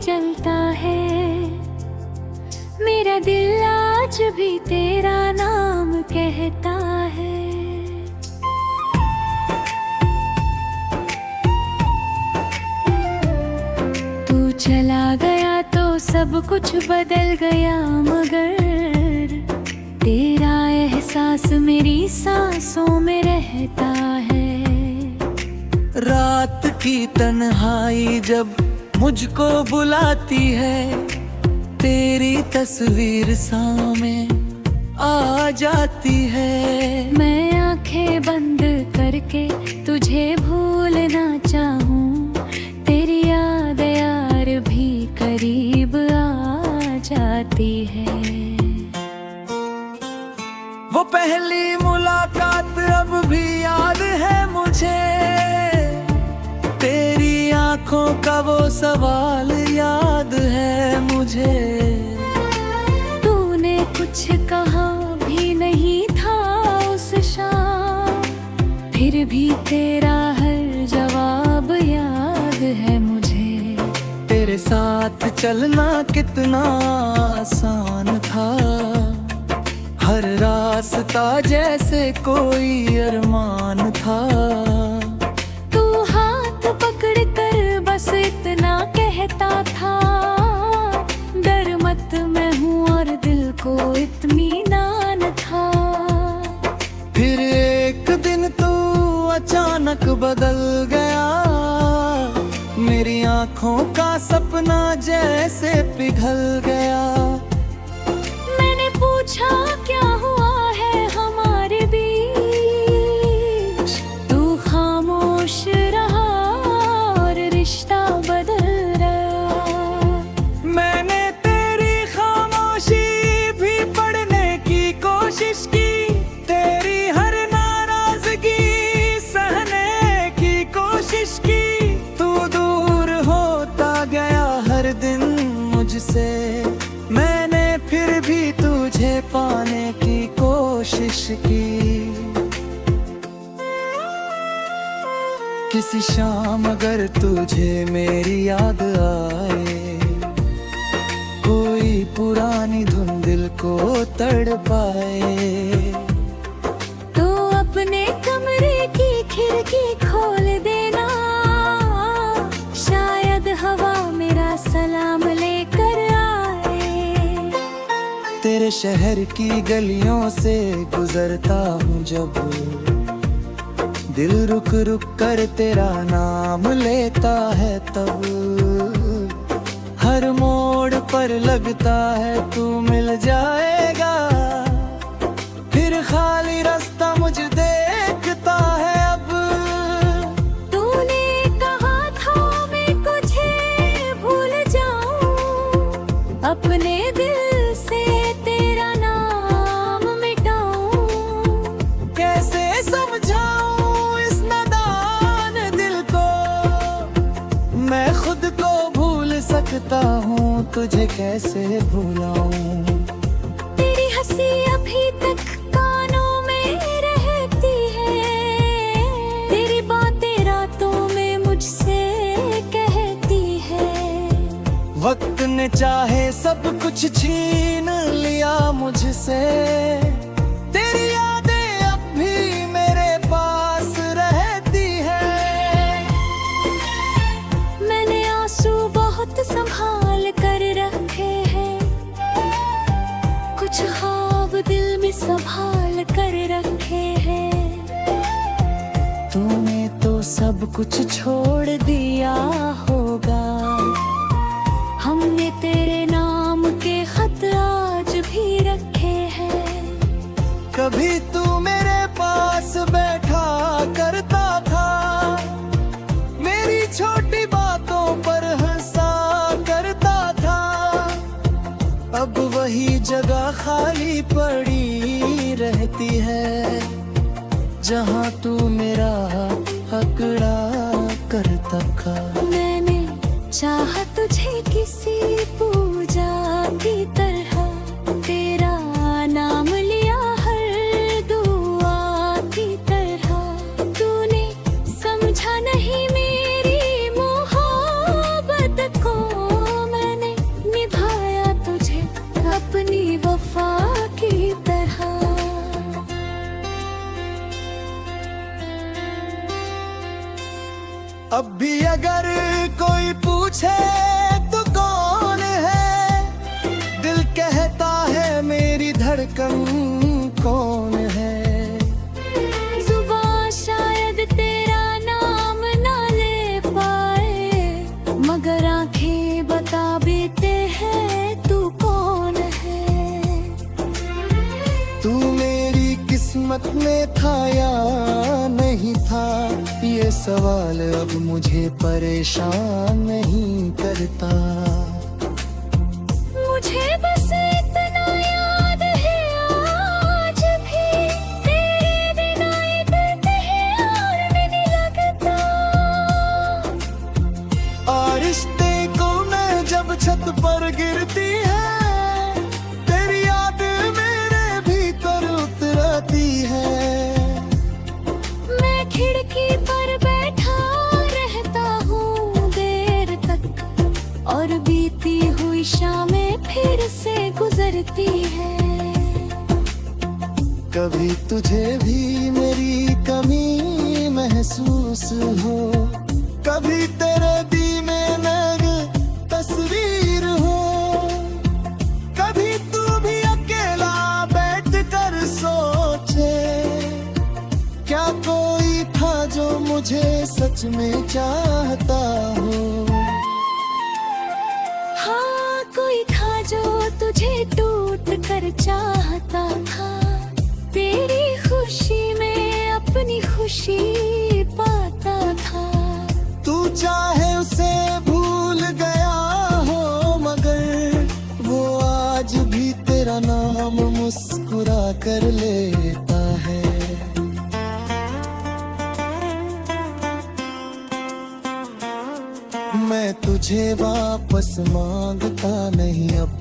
जलता है। मेरा दिल आज भी तेरा नाम कहता है। तू चला गया तो सब कुछ बदल गया, मगर तेरा एहसास मेरी सांसों में रहता है। रात की तन्हाई जब मुझको बुलाती है, तेरी तस्वीर सामने आ जाती है। मैं आंखें बंद करके तुझे भूलना चाहूं, तेरी याद यार भी करीब आ जाती है। वो पहली मुलाकात अब भी याद है मुझे, तेरी आंखों का वो सवाल याद है मुझे। तूने कुछ कहा भी नहीं था उस शाम, फिर भी तेरा हर जवाब याद है मुझे। तेरे साथ चलना कितना आसान था, हर रास्ता जैसे कोई अरमान था। तू हाथ पकड़ कर बस इतना कहता था, डर मत मैं हूँ, और दिल को इत्मीनान था। फिर एक दिन तू अचानक बदल गया, मेरी आंखों का सपना जैसे पिघल गया। मैंने पूछा क्या हुआ है हमारे बीच, तू खामोश रहा और रिश्ता बदल गया। मैंने तेरी खामोशी भी पढ़ने की कोशिश की, तेरी हर नाराजगी सहने की कोशिश की। तू दूर होता गया हर दिन मुझसे, मैंने फिर भी तुझे पाने की कोशिश की। किसी शाम अगर तुझे मेरी याद आए, कोई पुरानी धुन दिल को तड़पाए, तो अपने कमरे की खिड़की खोल देना, शायद हवा मेरा सलाम लेकर आए। तेरे शहर की गलियों से गुजरता हूँ जब, दिल रुक रुक कर तेरा नाम लेता है तब। हर मोड़ पर लगता है तू मिल जाएगा, फिर खाली रास्ता मुझे देखता है अब। तूने कहा था मैं तुझे भूल जाऊं, अपने दिल से तेरा नाम मिटाऊं। कैसे समझाऊं इस नादान दिल को, मैं खुद को भूल सकता हूँ, तुझे कैसे भूलाऊं। तेरी हंसी अभी तक कानों में रहती है, तेरी बातें रातों में मुझसे कहती है। वक्त ने चाहे सब कुछ छीन लिया मुझसे, तेरी यादें अब भी मेरे पास रहती है। मैंने आंसू बहुत संभाल कर रखे हैं, कुछ ख्वाब दिल में संभाल कर रखे हैं। तूने तो सब कुछ छोड़ दिया होगा, हमने तेरे नाम के खत आज भी रखे हैं। कभी तू मेरे पास बैठा करता था, मेरी छोटी बातों पर हंसा करता था। अब वही जगह खाली पड़ी रहती है, जहाँ तू मेरा अकड़ा करता था। मैंने चाहा तुझे किसी पूजा की तरह, तेरा नाम लिया हर दुआ की तरह। तूने समझा नहीं मेरी मोहब्बत को, अब भी अगर कोई पूछे तो कौन है, दिल कहता है मेरी धड़कन कौन है। जुबान शायद तेरा नाम ना ले पाए, मगर आंखें बता देते हैं तू कौन है। तू मेरी किस्मत में था या नहीं था, ये सवाल अब मुझे परेशान नहीं करता। मुझे बस इतना याद है आज भी, तेरे बिना एक त्योहार भी नहीं लगता। और रिश्ते को मैं जब छत पर गिरती है, तेरी याद मेरे भीतर उतरती है। मैं खिड़की पर बैठा रहता हूँ देर तक, और बीती हुई शामें फिर से गुजरती है। कभी तुझे भी मेरी कमी महसूस हो, कभी तेरे दी में नग तस्वीर हो, कभी तू भी अकेला बैठ कर सोचे, क्या कोई था जो मुझे सच में चाहता हो। हाँ, कोई था जो तुझे टूट कर चाहता था, तेरी खुशी में अपनी खुशी पाता था। तू चाहे उसे भूल गया हो, मगर वो आज भी तेरा नाम मुस्कुरा कर लेता है। मैं तुझे वापस मांगता नहीं अब,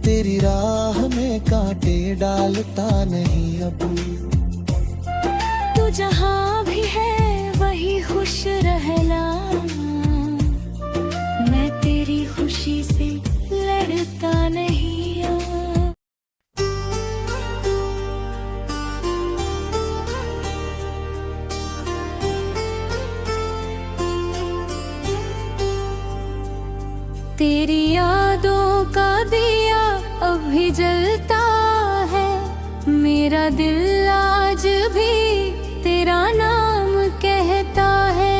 तेरी राह में कांटे डालता नहीं अब। तू जहाँ भी है वही खुश रहना, मैं तेरी खुशी से लड़ता नहीं अब। तेरी यादों का दिया अभी जलता है, मेरा दिल आज भी तेरा नाम कहता है।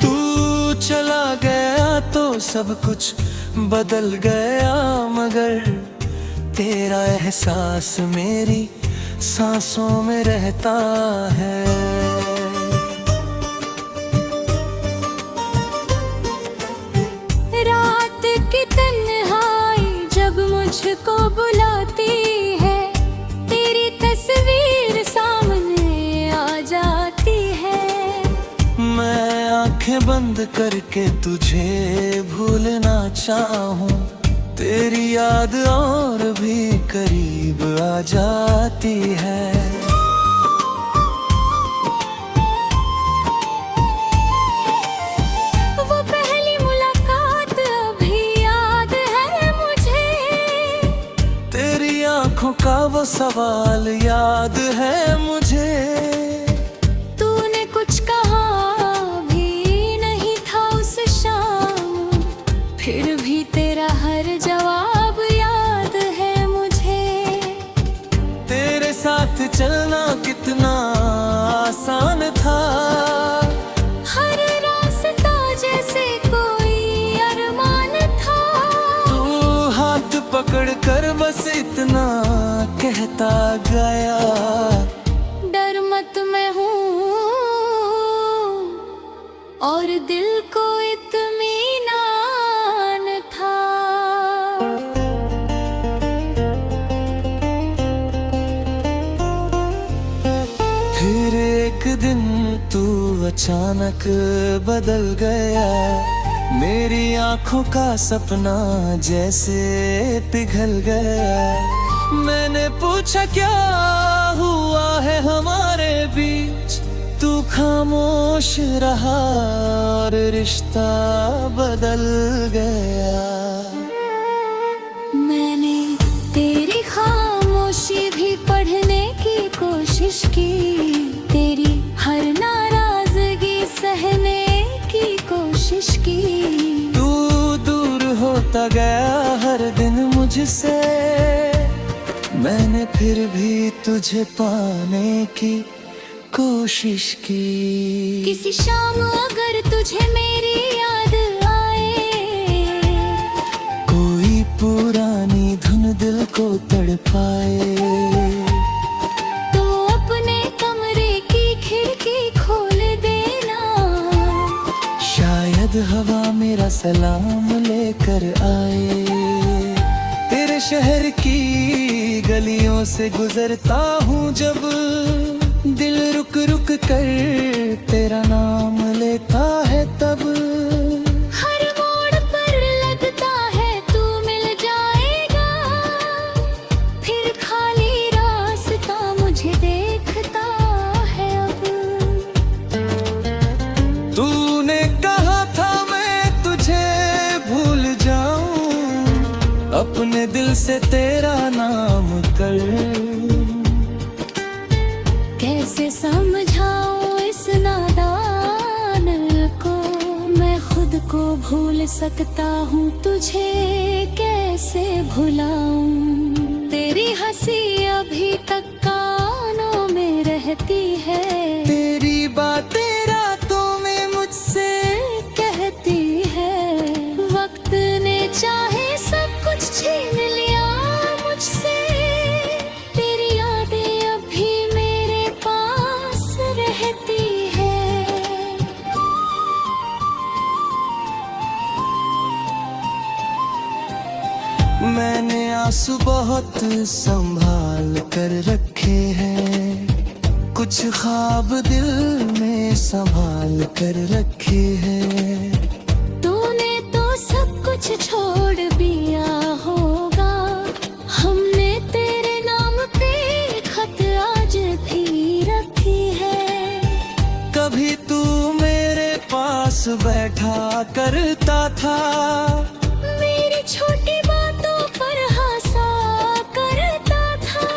तू चला गया तो सब कुछ बदल गया, मगर तेरा एहसास मेरी सांसों में रहता है। रात की तन्हाई जब मुझको बुलाती है, तेरी तस्वीर सामने आ जाती है। मैं आंखें बंद करके तुझे भूलना चाहूं, तेरी याद और भी करीब आ जाती है। वो पहली मुलाकात अभी याद है मुझे, तेरी आंखों का वो सवाल याद है मुझे। तूने कुछ कहा भी नहीं था उस शाम, फिर भी तेरा हर जवाब याद है मुझे। तेरे साथ चलना कितना आसान था, हर रास्ता जैसे कोई अरमान था। तू हाथ पकड़ कर बस इतना कहता गया, डर मत मैं हूँ, और दिल को इत्मीनान था। फिर एक दिन तू अचानक बदल गया, मेरी आंखों का सपना जैसे पिघल गया। मैंने पूछा क्या हुआ है हमारे बीच, तू खामोश रहा और रिश्ता बदल गया। मैंने तेरी खामोशी भी पढ़ने की कोशिश की, तेरी हर नाराजगी सहने की कोशिश की। तू दूर होता गया हर दिन मुझसे, मैंने फिर भी तुझे पाने की कोशिश की। किसी शाम अगर तुझे मेरी याद आए, कोई पुरानी धुन दिल को तड़पाए, तो अपने कमरे की खिड़की खोल देना। शायद हवा मेरा सलाम लेकर आए। तेरे शहर की गलियों से गुजरता हूँ जब, दिल रुक रुक कर तेरा नाम लेता है तब। हर मोड़ पर लगता है तू मिल जाएगा, फिर खाली रास्ता मुझे देखता है अब। तूने कहा था मैं तुझे भूल जाऊं, अपने दिल से तेरा नाम कर। कैसे समझाऊं इस नादान को, मैं खुद को भूल सकता हूँ, तुझे कैसे भुलाऊं। तेरी हंसी अभी तक कानों में रहती है, तेरी बातें रातों में मुझसे कहती है। वक्त ने चाहे सब कुछ छीन लिया मुझसे, तेरी यादें अभी मेरे पास रहती है। मैंने आंसू बहुत संभाल कर रखे हैं, कुछ ख्वाब दिल में संभाल कर रखे हैं। तूने तो सब कुछ छोड़ दिया होगा, हमने तेरे नाम पे खत आज भी रखी है। कभी तू मेरे पास बैठा करता था, मेरी छोटी बातों पर हंसा करता था।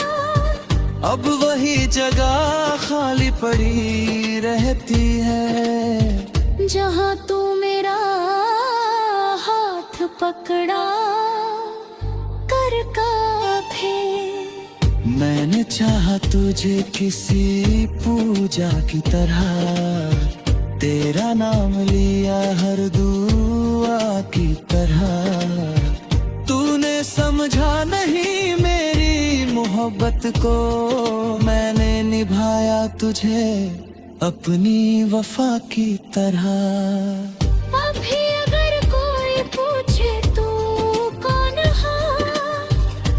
अब वही जगह खाली पड़ी रहती है, जहाँ तू मेरा हाथ पकड़ा कर काफे। मैंने चाहा तुझे किसी पूजा की तरह, तेरा नाम लिया हर दुआ की तरह। तूने समझा नहीं मेरी मोहब्बत को, मैंने निभाया तुझे अपनी वफा की तरह। अभी अगर कोई पूछे तू कौन है,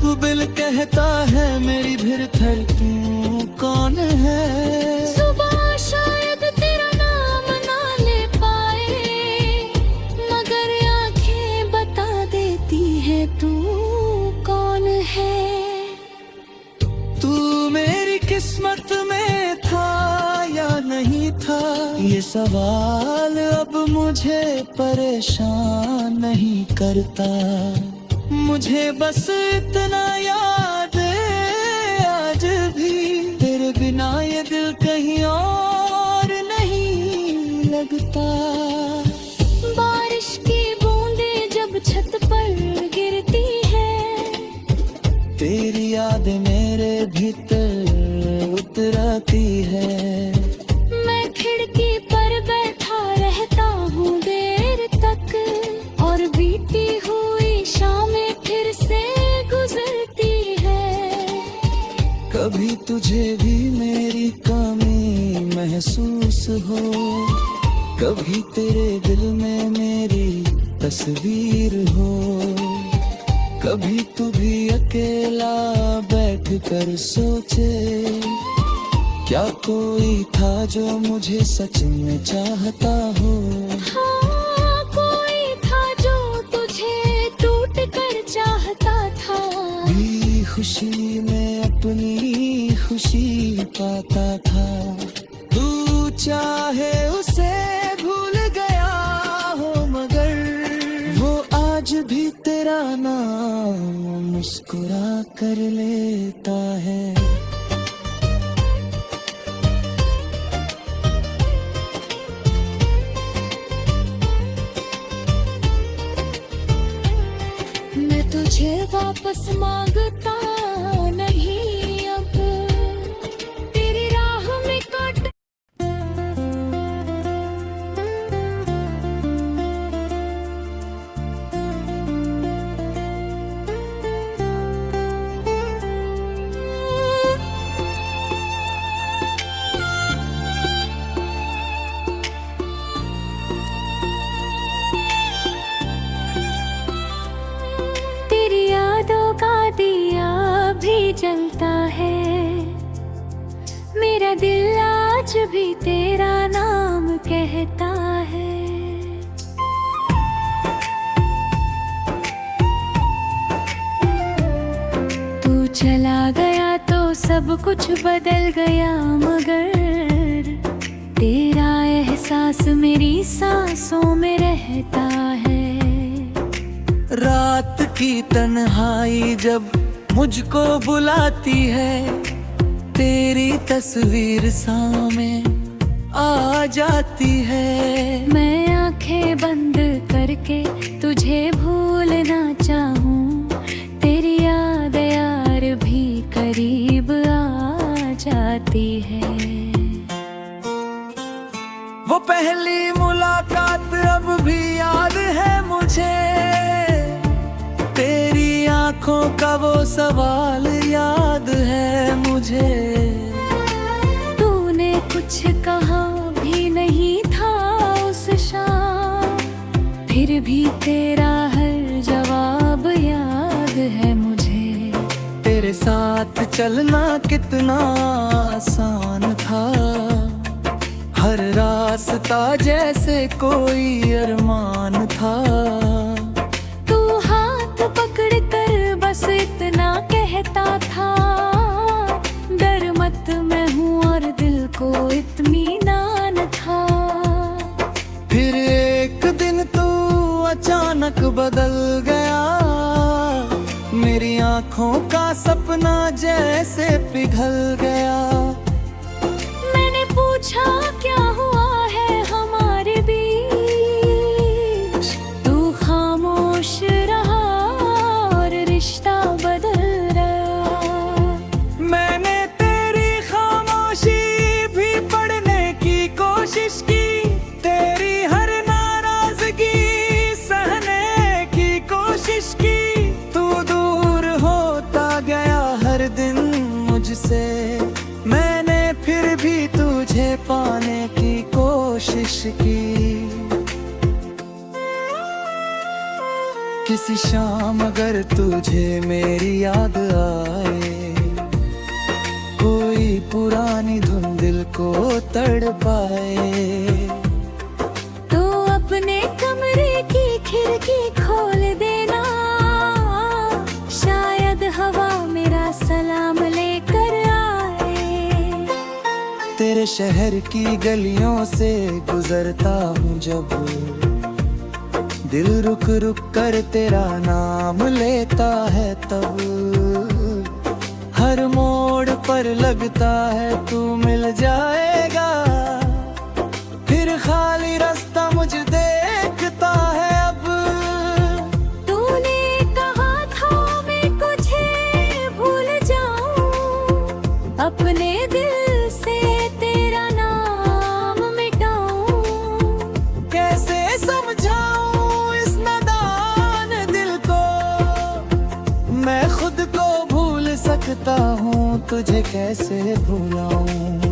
तू बिल कहता है मेरी भिरथर तू कौन है। सुबह शायद तेरा नाम ना ले पाए, मगर आंखें बता देती है तू कौन है। तू मेरी किस्मत में था या नहीं था, ये सवाल अब मुझे परेशान नहीं करता। मुझे बस इतना याद है आज भी, तेरे बिना ये दिल कहीं और नहीं लगता। बारिश की बूंदें जब छत पर गिरती है, तेरी याद मेरे भीतर उतरती है। मैं खिड़की पर बैठा रहता हूँ देर तक, और बीती हुई शामें फिर से गुजरती है। कभी तुझे भी मेरी कमी महसूस हो, कभी तेरे दिल में मेरी तस्वीर हो। कभी तू भी अकेला बैठ कर सोचे, क्या कोई था जो मुझे सच में चाहता हो। हाँ, कोई था जो तुझे टूट कर चाहता था। भी खुशी में अपनी खुशी पाता था। तू चाहे उसे भूल गया हो, मगर वो आज भी तेरा नाम मुस्कुरा कर लेता है। मैं तुझे वापस मांगता नहीं अब, तेरी राह में काट तेरी यादों का दिया भी जलता है, मेरा दिल आज भी तेरा नाम कहता है। तू चला गया तो सब कुछ बदल गया, मगर तेरा एहसास मेरी सांसों में रहता है। रात की तन्हाई जब मुझको बुलाती है, तेरी तस्वीर सामने आ जाती है। मैं आंखें बंद करके तुझे भूलना चाहूं, तेरी याद यार भी करीब आ जाती है। वो पहली मुलाकात अब भी याद है मुझे, तेरी आंखों का वो सवाल याद है मुझे। तूने कुछ कहा भी नहीं था उस शाम, फिर भी तेरा हर जवाब याद है मुझे। तेरे साथ चलना कितना आसान था, हर रास्ता जैसे कोई अरमान था। तू हाथ पकड़ कर बस इतना कहता था, डर मत मैं हूँ, और दिल को इत्मीनान था। फिर एक दिन तू अचानक बदल गया, मेरी आंखों का सपना जैसे पिघल गया। मैंने पूछा क्या हुआ है हमारे बीच, तू खामोश रहा और रिश्ता बदल रहा। मैंने तेरी खामोशी भी पढ़ने की कोशिश की, तेरी हर नाराजगी सहने की कोशिश की। तू दूर होता गया हर दिन मुझसे, मैंने फिर भी तुझे पाने की कोशिश की। किसी शाम अगर तुझे मेरी याद आए, कोई पुरानी धुन दिल को तड़पाए, तो अपने कमरे की खिड़की खोल देना, शायद हवा मेरा सलाम लेकर आए। तेरे शहर की गलियों से गुजरता हूँ जब, दिल रुक रुक कर तेरा नाम लेता है तब। हर मोड़ पर लगता है तू मिल जाएगा, फिर खाली रास्ता मुझे देखता है अब। तूने कहा था मैं तुझे भूल जाऊं, अपने दिल से तेरा नाम मिटाऊं। कैसे समझाऊं इस नादान दिल को, मैं खुद को भूल सकता हूँ, तुझे कैसे भूलाऊं।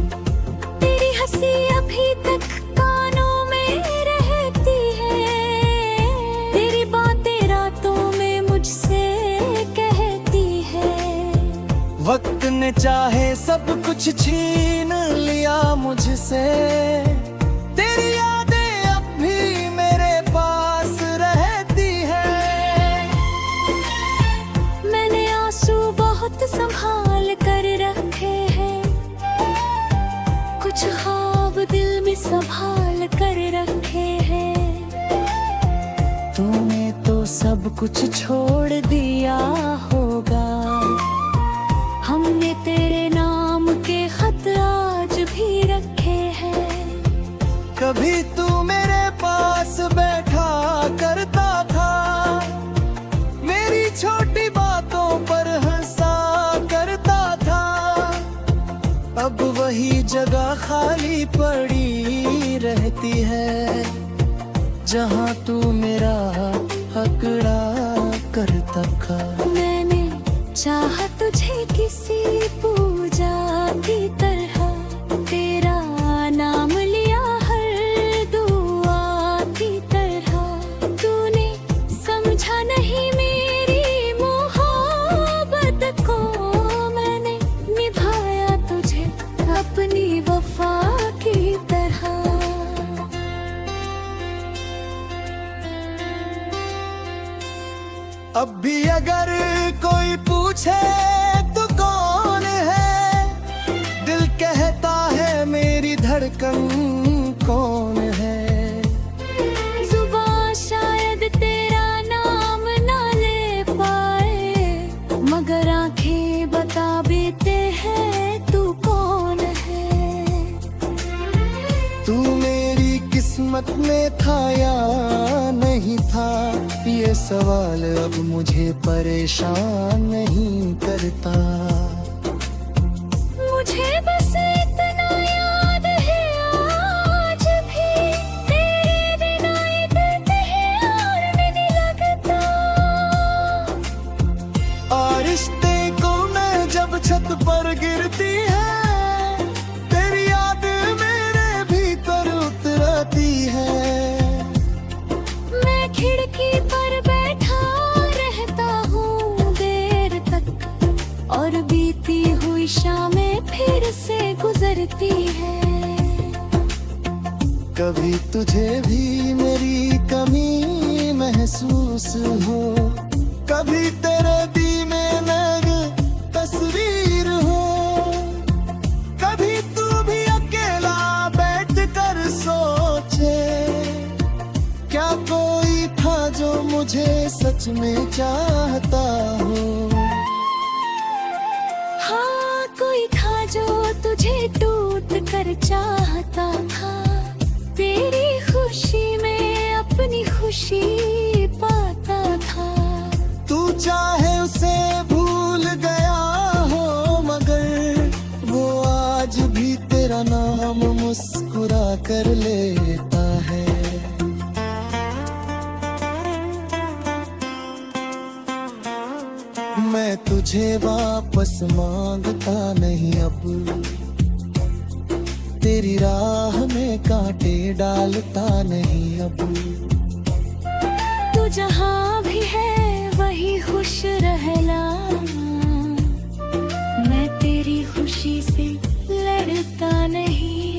तेरी हंसी अभी तक कानों में रहती है, तेरी बातें रातों में मुझसे कहती है। वक्त ने चाहे सब कुछ छीन लिया मुझसे, तेरी यादें अब भी मेरे पास रहती है। मैंने आंसू बहुत संभाल कर रखे हैं, कुछ ख्वाब दिल में कुछ छोड़ दिया होगा। हमने तेरे नाम के खत आज भी रखे हैं। कभी तू मेरे पास बैठा करता था, मेरी छोटी बातों पर हंसा करता था। अब वही जगह खाली पड़ी रहती है, जहाँ तू मेरा हकड़ा करता था। मैंने चाहा तुझे किसी पूजा की तरह, तेरा नाम लिया हर दुआ की तरह। तूने समझा नहीं मेरी मोहब्बत को, मैंने निभाया तुझे अपनी वफा की तरह। अब भी अगर कोई पूछे तो कौन है, दिल कहता है मेरी धड़कन कौन है। जुबां शायद तेरा नाम ना ले पाए, मगर आंखें बता देते हैं तू कौन है। तू मेरी किस्मत में था या नहीं था, ये सवाल अब मुझे परेशान नहीं करता। मुझे बस इतना याद है आज भी, तेरे बिना इधर और नहीं लगता। और रिश्ते को मैं जब छत पर गिरती है, तेरी याद मेरे भीतर उतरती है। मैं खिड़की पर बैठा रहता हूँ देर तक, और बीती हुई शामें फिर से गुजरती है। कभी तुझे भी मेरी कमी महसूस हो, कभी तेरे दी में नग तस्वीर हो, कभी तू भी अकेला बैठ कर सोचे, क्या कोई था जो मुझे सच में चाहता हो। हाँ, कोई था जो तुझे टूट कर चाहता था, तेरी खुशी में अपनी खुशी पाता था। तू चाहे उसे भूल गया हो, मगर वो आज भी तेरा नाम मुस्कुरा कर लेता है। मैं तुझे वापस मांगता नहीं अब, तेरी राह में कांटे डालता नहीं अब। तू जहाँ भी है वही खुश रहना, मैं तेरी खुशी से लड़ता नहीं।